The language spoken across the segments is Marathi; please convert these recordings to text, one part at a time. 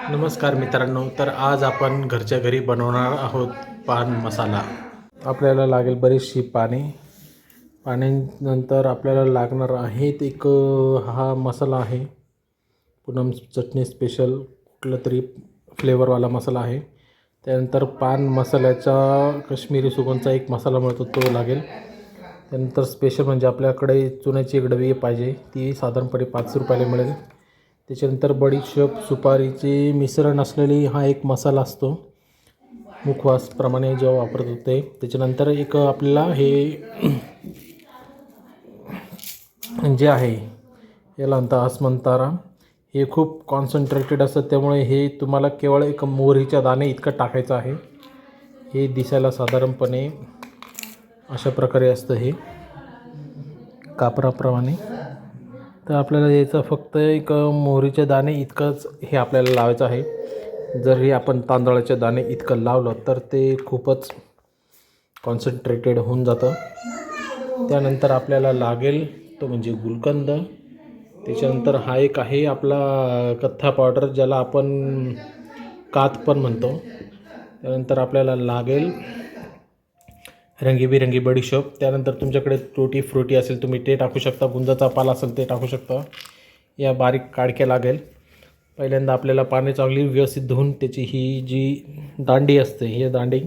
नमस्कार मित्रांनो, तर आज आपण घरच्या घरी बनवणार आहोत पान मसाला. आपल्याला लागेल बरीचशी पाण्यानंतर आपल्याला लागणार आहेत हा मसाला आहे. पूनम चटणी स्पेशल कुठला तरी फ्लेवरवाला मसाला आहे. त्यानंतर पान मसाल्याचा काश्मीरी सुगंधचा एक मसाला मिळतो तो लागेल. त्यानंतर स्पेशल म्हणजे आपल्याकडे चुन्याची एक डबी पाहिजे, ती साधारणपणे 5 रुपयाला मिळेल. त्याच्यानंतर बडीशेप सुपारीचे मिश्रण असलेली हा एक मसाला असतो, मुखवासप्रमाणे जेव्हा वापरत होते. त्याच्यानंतर एक आपल्याला हे जे आहे याला म्हणता अस्मंतारा, हे खूप कॉन्सन्ट्रेटेड असतं, त्यामुळे हे तुम्हाला केवळ एक मोहरीच्या दाणे इतकं टाकायचं आहे. हे दिसायला साधारणपणे अशा प्रकारे असतं, हे कापराप्रमाणे. तर आपल्याला याचं फक्त एक मोहरीचे दाणे इतकंच हे आपल्याला लावायचं आहे. जर हे आपण तांदळाचे दाणे इतकं लावलं तर ते खूपच कॉन्सन्ट्रेटेड होऊन जातं. त्यानंतर आपल्याला लागेल तो म्हणजे गुलकंद. त्याच्यानंतर हा एक आहे आपला कथ्था पावडर, ज्याला आपण कात पण म्हणतो. त्यानंतर आपल्याला लागेल रंगीबिरंगी बडीशोप. त्यानंतर तुमच्याकडे टूटी फ्रुटी असेल तुम्ही ते टाकू शकता, गुंजाचा पाला असेल ते टाकू शकता. या बारीक काडक्या लागेल. पहिल्यांदा आपल्याला पाणी चांगली व्यवस्थित धुवून त्याची ही जी दांडी असते, ही दांडी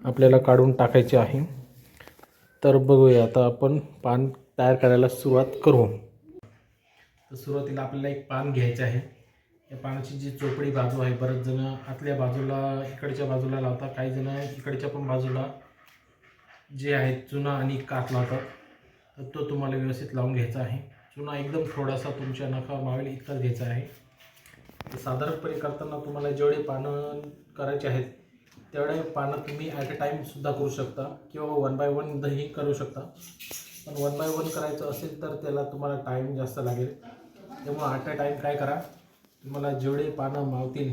आपल्याला काढून टाकायची आहे. तर बघूया आता आपण पान तयार करायला सुरुवात करू. तर सुरुवातीला आपल्याला एक पान घ्यायचं आहे. या पानाची जी चोपडी बाजू आहे, बरेच जण आतल्या बाजूला इकडच्या बाजूला लावतात, काही जण इकडच्या पण बाजूला जे आहे चुना आणि कात लावतात. तर तो तुम्हाला व्यवस्थित लावून घ्यायचा आहे. चुना एकदम थोडासा तुमच्या नखावर मावेल इतकाच घ्यायचा आहे. तर साधारणपणे करताना तुम्हाला जेवढे पानं करायचे आहेत तेवढे पानं तुम्ही ॲट अ टाईमसुद्धा करू शकता किंवा 1 बाय 1ही करू शकता. पण 1 बाय 1 करायचं असेल तर त्याला तुम्हाला टाईम जास्त लागेल. त्यामुळे ॲट अ टाईम काय करा, तुम्हाला जेवढे पानं मावतील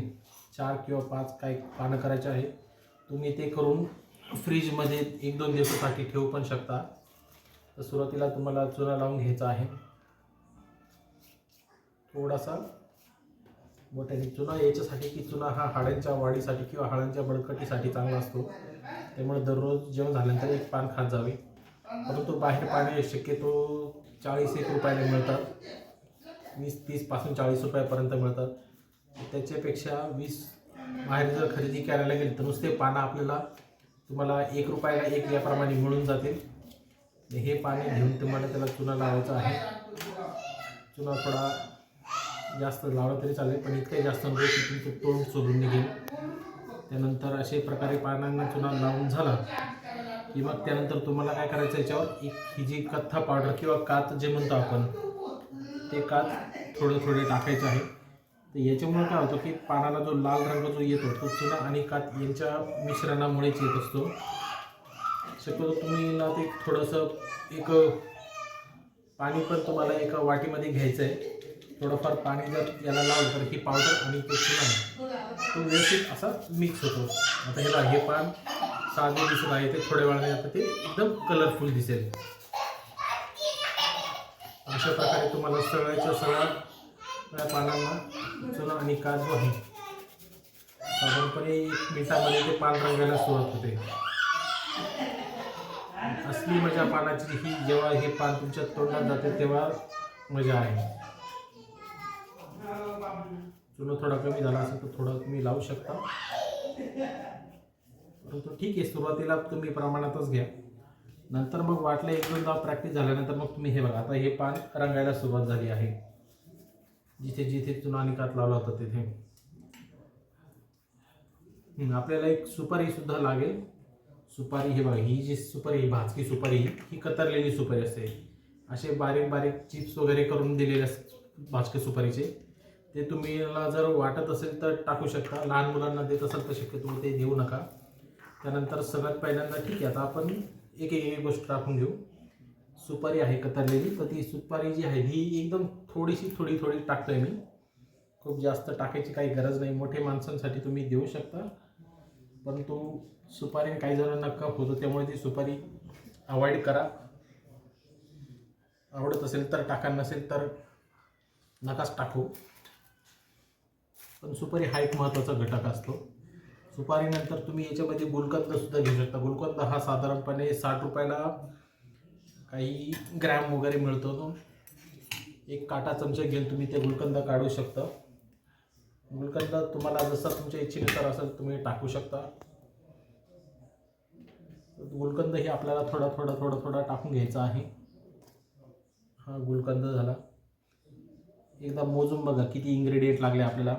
4 किंवा 5 काय पानं करायचे आहे, तुम्ही ते करून फ्रीजमध्ये 1-2 दिवसासाठी ठेवू पण शकता. तर सुरुवातीला तुम्हाला चुना लावून घ्यायचा आहे थोडासा मोठ्याने. चुना याच्यासाठी की चुना हा हाडांच्या वाढीसाठी किंवा हाडांच्या बळकटीसाठी चांगला असतो. त्यामुळे दररोज जेवण झाल्यानंतर एक पान खात जावे. परंतु बाहेर पाने शक्यतो 40-1 रुपयाला मिळतात, 20-30 40 रुपयापर्यंत मिळतात. त्याच्यापेक्षा 20 बाहेर जर खरेदी करायला गेली तर नुसते पानं आपल्याला तुम्हाला 1 रुपयाला 1 याप्रमाणे मिळून जातील. हे पाणी घेऊन तुम्हाला त्याला चुना लावायचा आहे. चुना थोडा जास्त लावला तरी चालेल, पण इतकंही जास्त नको की तुमचं तोंड सोडून निघेल. त्यानंतर अशा प्रकारे पानांना चुना लावून झाला की मग त्यानंतर तुम्हाला काय करायचं, याच्यावर एक ही जी कथ्था पावडर किंवा कात जे म्हणतो आपण, ते कात थोडे टाकायचे आहे. तर याच्यामुळे काय होतं की पानाला जो लाल रंग जो येतो तो चुना आणि कात यांच्या मिश्रणामुळेच येत असतो. शक्यतो तुम्ही ना ते थोडंसं एक पाणी पण तुम्हाला एका वाटीमध्ये घ्यायचं आहे. थोडंफार पाणी जर याला लावलं तर ही पावडर आणि तो चुना तो व्यवस्थित असा मिक्स होतो. आता हे पान साधे दिसत आहे, ते थोड्या वेळाने आता ते एकदम कलरफुल दिसेल. अशा प्रकारे तुम्हाला सगळ्या पानांना चुना आणि कात जो आहे साधारणपणे 1 मिनिटामध्ये ते पान रंगायला सुरुवात होते. असली मजा पानाची ही जेव्हा हे पान तुमच्या तोंडात जाते तेव्हा मजा आहे. चुना थोडा कमी झाला असेल तर थोडा तुम्ही लावू शकता, परंतु ठीक आहे, सुरुवातीला तुम्ही प्रमाणातच घ्या. नंतर मग वाटलं 1-2दा प्रॅक्टिस झाल्यानंतर मग तुम्ही हे बघा, आता हे पान रंगायला सुरुवात झाली आहे. जिथे जिथे चुना आणि कात लावला होता तिथे आपल्याला एक सुपारी सुद्धा लागेल. सुपारी हे बघा, ही जी सुपारी भाजकी सुपारी ही कतरलेली सुपारी असते. असे बारीक बारीक चिप्स वगैरे करून दिलेले असतात भाजकी सुपारीचे. ते तुम्ही जर वाटत असेल तर टाकू शकता. लहान मुलांना देत असाल तर शक्यतो ते देऊ नका. त्यानंतर सगळ्यात पहिल्यांदा ठीक आहे, आता आपण एक गोष्ट टाकून घेऊ. सुपारी आहे कतरलेली, तर ती सुपारी जी आहे ही एकदम थोडी टाकतोय मी. खूप जास्त टाकायची काही गरज नाही. मोठे माणसांसाठी तुम्ही देऊ शकता, परंतु सुपारी काही जणांना कफ होतो त्यामुळे ती सुपारी अवॉइड करा. आवडत असेल तर टाका, नसेल तर नकाच टाकू. पण सुपारी हा एक महत्त्वाचा घटक असतो. सुपारीनंतर तुम्ही याच्यामध्ये गुलकंद सुद्धा घेऊ शकता. गुलकंद हा साधारणपणे 60 रुपयाला काही ग्रॅम वगैरे मिळतो. तो एक काटा चमचा घेऊन तुम्ही ते गुलकंद काढू शकता. गुलकंद तुम्हाला जसं तुमच्या इच्छेनुसार असेल तुम्ही टाकू शकता. गुलकंद हे आपल्याला थोडा टाकून घ्यायचा आहे. हा गुलकंद झाला. एकदा मोजून बघा किती इन्ग्रेडियंट लागले आपल्याला.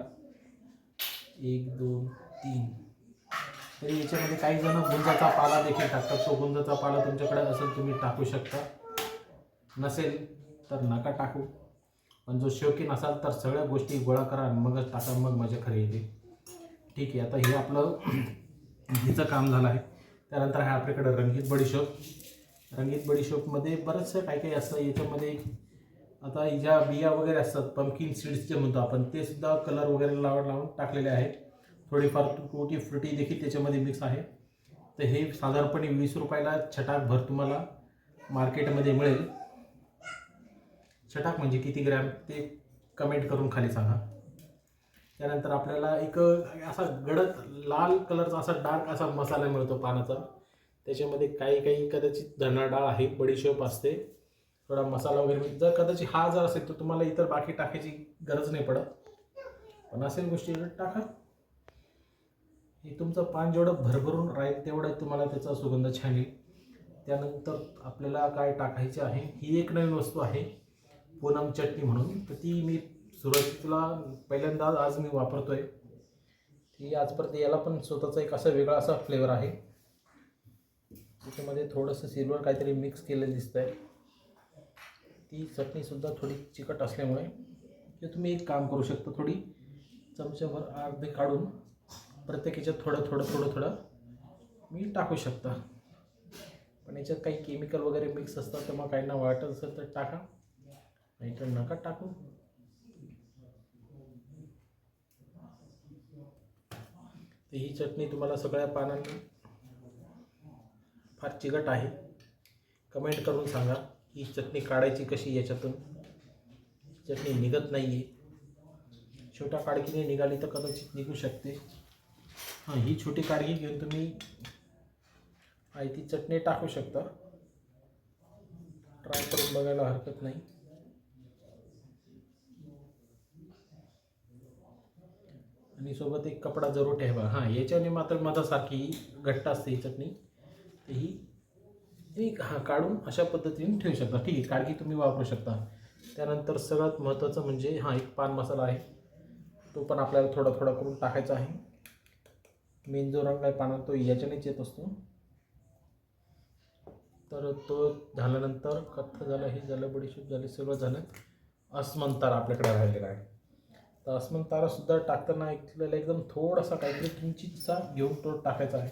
1 2 3. तरी याच्यामध्ये काही जण गुंजाचा पाला देखील टाकतात. तो गुंजाचा पाला तुमच्याकडे असेल तुम्ही टाकू शकता, नसेल तर नका टाकू. पण जो शौकीन असाल तर सगळ्या गोष्टी गोळा करा आणि मगच टाका, मग मजा खरी येते. ठीक आहे, आता हे आपलं हिचं काम झालं आहे. त्यानंतर आहे आपल्याकडे रंगीत बडीशोप. रंगीत बडीशोपमध्ये बरंचसं काही असतं. याच्यामध्ये आता ज्या बिया वगैरे असतात, पंपकिन सीड्स जे म्हणतो आपण, ते सुद्धा कलर वगैरे लावून टाकलेले आहेत. थोडीफार टूटी फ्रुटी देखील त्याच्यामध्ये मिक्स आहे. तर हे साधारणपणे 20 रुपयाला छटाकभर तुम्हाला मार्केटमध्ये मिळेल. छटाक म्हणजे किती ग्रॅम ते कमेंट करून खाली सांगा. त्यानंतर आपल्याला एक असा गडद लाल कलरचा असा डार्क असा मसाला मिळतो पानाचा. त्याच्यामध्ये काही कदाचित धना डाळ आहे, बडीशोप असते, थोडा मसाला वगैरे. जर कदाचित हा जर असेल तर तुम्हाला इतर बाकी टाकायची गरज नाही पडत, पण असेल गोष्टी टाका. हे तुमचं पान जेवढं भरभरून राहील तेवढं तुम्हाला त्याचा सुगंध छान येईल. त्यानंतर आपल्याला काय टाकायचे आहे, ही एक नवीन वस्तू आहे पूनम चटणी म्हणून. तर ती मी सुरुवातीला पहिल्यांदा आज मी वापरतोय. ती आजपर्यंत याला पण स्वतःचा एक असा वेगळा असा फ्लेवर आहे. त्याच्यामध्ये थोडंसं सिल्वर काहीतरी मिक्स केलेलं दिसतंय. ती चटणीसुद्धा थोडी चिकट असल्यामुळे ते तुम्ही एक काम करू शकता, थोडी चमच्याभर अर्धे काढून प्रत्येक याच्यात थोडं मी टाकू शकता. पण याच्यात काही केमिकल वगैरे मिक्स असतात, तर मग काहींना वाटत असेल तर टाका, नाही तर नका टाकू. तर ही चटणी तुम्हाला सगळ्या पानांना फार चिकट आहे. कमेंट करून सांगा ही चटणी काढायची कशी. याच्यातून चटणी निघत नाही आहे. छोट्या काडकीने निघाली तर कदाचित निघू शकते. हां, ही छोटी काडकी घेऊन तुम्ही ती चटणी टाकू शकता. ट्राय करून बघायला हरकत नाही. आणि सोबत एक कपडा जरूर ठेवा. हां, याच्याने मात्र मधासारखी घट्ट असते ही चटणी. तर ही काढून अशा पद्धतीने ठेवू शकता. ठीक आहे, काडकी तुम्ही वापरू शकता. त्यानंतर सगळ्यात महत्त्वाचं म्हणजे एक पान मसाला आहे, तो पण आपल्याला थोडा करून टाकायचा आहे. मेन जो रंग आहे पानात तो याच्यानेच येत असतो. तर तो झाल्यानंतर कथ्थ झालं, हे झालं, बडीशोप झाले, सगळं झालं. अस्मनतारा आपल्याकडे राहिलेला आहे. तर अस्मनतारासुद्धा टाकताना ऐकलेला एकदम थोडासा काहीतरी किंचितसा घेऊन तो टाकायचा आहे.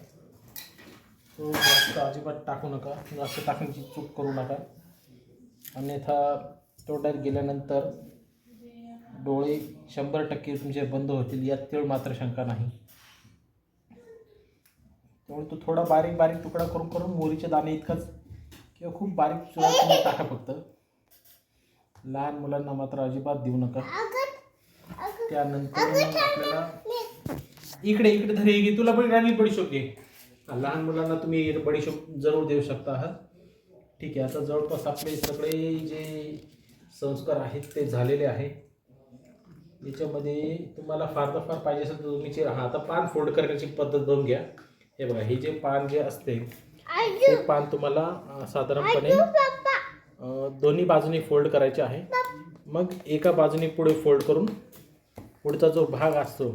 तो जास्त अजिबात टाकू नका, जास्त टाकण्याची चूक करू नका, अन्यथा तोंडात गेल्यानंतर डोळे 100% तुमचे बंद होतील, यात तीळ मात्र शंका नाही. त्यामुळे तो थोडा बारीक तुकडा करून मोहरीचे दाणे इतकाच किंवा खूप बारीक चुरा तुम्ही टाका. फक्त लहान मुलांना मात्र अजिबात देऊ नका. त्यानंतर आपल्याला इकडे धरे तुला पण राणी बडीशोप घे. लहान मुलांना तुम्ही बडीशोप जरूर देऊ शकता. ठीक आहे, आता जवळपास आपले सगळे जे संस्कार आहेत ते झालेले आहे. याच्यामध्ये तुम्हाला फार पाहिजे असेल तर तुम्ही आता पान फोल्ड करण्याची पद्धत बघून घ्या. हे बघा, हे जे पान जे असते ते पान तुम्हाला साधारणपणे दोन्ही बाजूनी फोल्ड करायचे आहे. मग एका बाजूने पुढे फोल्ड करून पुढचा जो भाग असतो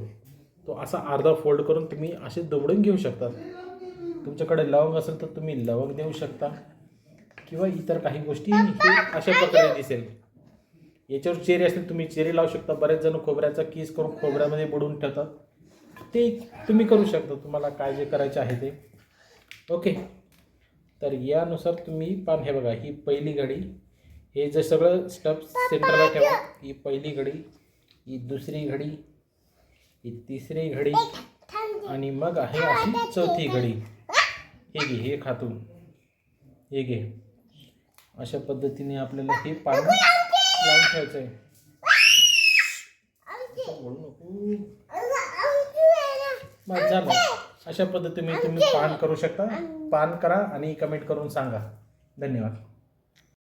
तो असा अर्धा फोल्ड करून तुम्ही असे दुमडून घेऊ शकता. तुमच्याकडे लवंग असेल तर तुम्ही लवंग देऊ शकता किंवा इतर काही गोष्टी अशा प्रकारे दिसेल. याच्यावर चेरी असेल तुम्ही चेरी लावू शकता. बरेच जण खोबऱ्याचा कीस करून खोबऱ्यामध्ये बुडवून ठेवतात, ते तुम्ही करू शकता, तुम्हाला काय जे करायचे आहे ते. ओके, तर यानुसार तुम्ही पान, हे बघा, ही पहिली घडी, हे जे सगळं स्टफ सेंटरला ठेवा. ही पहिली घडी, ही दुसरी घडी, ही तिसरी घडी आणि मग आहे अशी चौथी घडी. हे घे, हे खातून हे घे. अशा पद्धतीने आपल्याला हे पान लावून ठेवायचं आहे. बस झालं. अशा पद्धतीने तुम्ही पान करू शकता. पान करा आणि कमेंट करून सांगा. धन्यवाद.